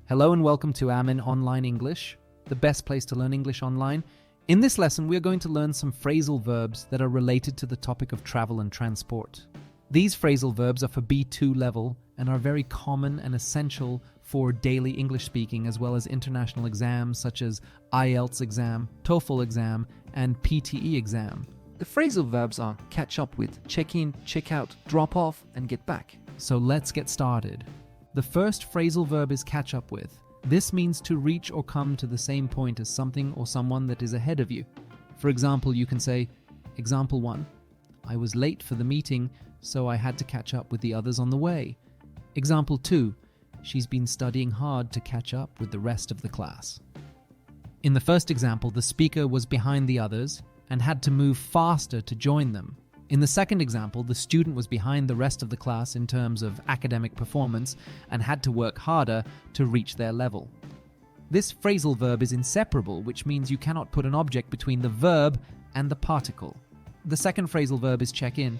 Hello and welcome to Amin Online English, the best place to learn English online. In this lesson, we are going to learn some phrasal verbs that are related to the topic of travel and transport. These phrasal verbs are for B2 level and are very common and essential for daily English speaking as well as international exams such as IELTS exam, TOEFL exam, and PTE exam. The phrasal verbs are catch up with, check in, check out, drop off, and get back. So let's get started. The first phrasal verb is catch up with. This means to reach or come to the same point as something or someone that is ahead of you. For example, you can say, example 1, I was late for the meeting, so I had to catch up with the others on the way. Example 2, she's been studying hard to catch up with the rest of the class. In the first example, the speaker was behind the others and had to move faster to join them. In the second example, the student was behind the rest of the class in terms of academic performance and had to work harder to reach their level. This phrasal verb is inseparable, which means you cannot put an object between the verb and the particle. The second phrasal verb is check in.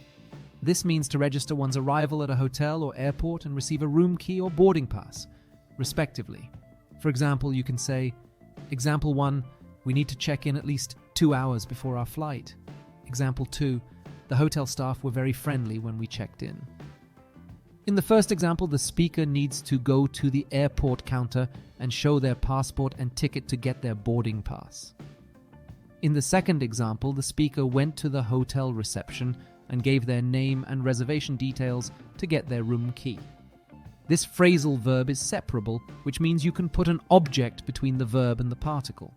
This means to register one's arrival at a hotel or airport and receive a room key or boarding pass, respectively. For example, you can say, example 1, we need to check in at least 2 hours before our flight. Example 2, the hotel staff were very friendly when we checked in. In the first example, the speaker needs to go to the airport counter and show their passport and ticket to get their boarding pass. In the second example, the speaker went to the hotel reception and gave their name and reservation details to get their room key. This phrasal verb is separable, which means you can put an object between the verb and the particle.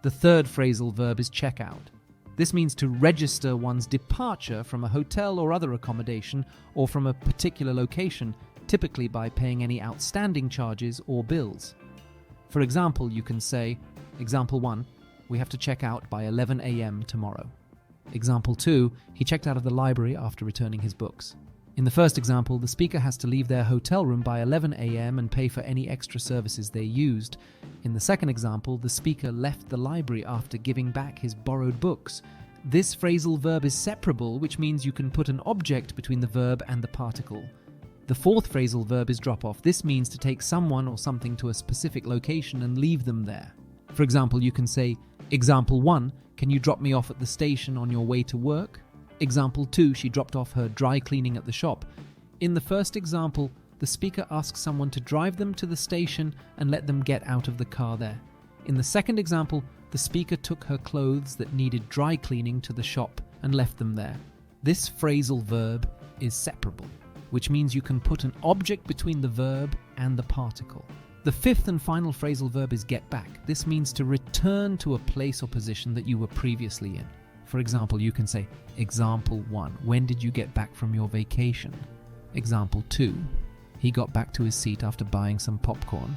The third phrasal verb is check out. This means to register one's departure from a hotel or other accommodation or from a particular location, typically by paying any outstanding charges or bills. For example, you can say, example 1, we have to check out by 11 a.m. tomorrow. Example 2, he checked out of the library after returning his books. In the first example, the speaker has to leave their hotel room by 11 a.m. and pay for any extra services they used. In the second example, the speaker left the library after giving back his borrowed books. This phrasal verb is separable, which means you can put an object between the verb and the particle. The fourth phrasal verb is drop off. This means to take someone or something to a specific location and leave them there. For example, you can say, example 1, can you drop me off at the station on your way to work? Example 2, she dropped off her dry cleaning at the shop. In the first example, the speaker asks someone to drive them to the station and let them get out of the car there. In the second example, the speaker took her clothes that needed dry cleaning to the shop and left them there. This phrasal verb is separable, which means you can put an object between the verb and the particle. The fifth and final phrasal verb is get back. This means to return to a place or position that you were previously in. For example, you can say, example 1, when did you get back from your vacation? Example 2, he got back to his seat after buying some popcorn.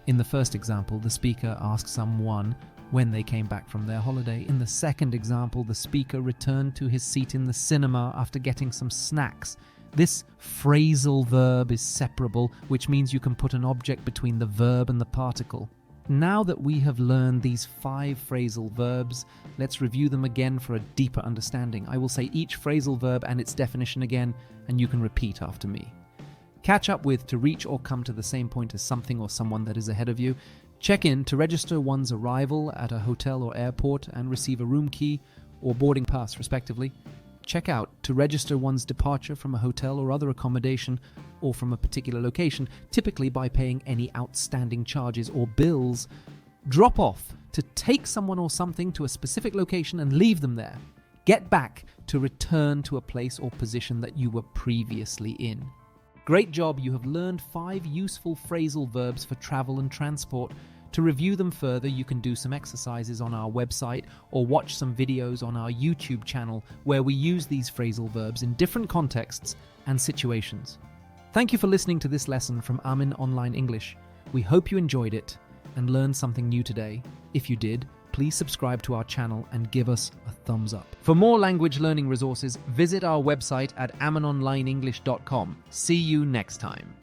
In the first example, the speaker asks someone when they came back from their holiday. In the second example, the speaker returned to his seat in the cinema after getting some snacks. This phrasal verb is separable, which means you can put an object between the verb and the particle. Now that we have learned these 5 phrasal verbs, let's review them again for a deeper understanding. I will say each phrasal verb and its definition again, and you can repeat after me. Catch up with, to reach or come to the same point as something or someone that is ahead of you. Check in, to register one's arrival at a hotel or airport and receive a room key or boarding pass, respectively. Check out, to register one's departure from a hotel or other accommodation or from a particular location, typically by paying any outstanding charges or bills. Drop off, to take someone or something to a specific location and leave them there. Get back, to return to a place or position that you were previously in. Great job, you have learned 5 useful phrasal verbs for travel and transport. To review them further, you can do some exercises on our website or watch some videos on our YouTube channel where we use these phrasal verbs in different contexts and situations. Thank you for listening to this lesson from Amin Online English. We hope you enjoyed it and learned something new today. If you did, please subscribe to our channel and give us a thumbs up. For more language learning resources, visit our website at aminonlineenglish.com. See you next time.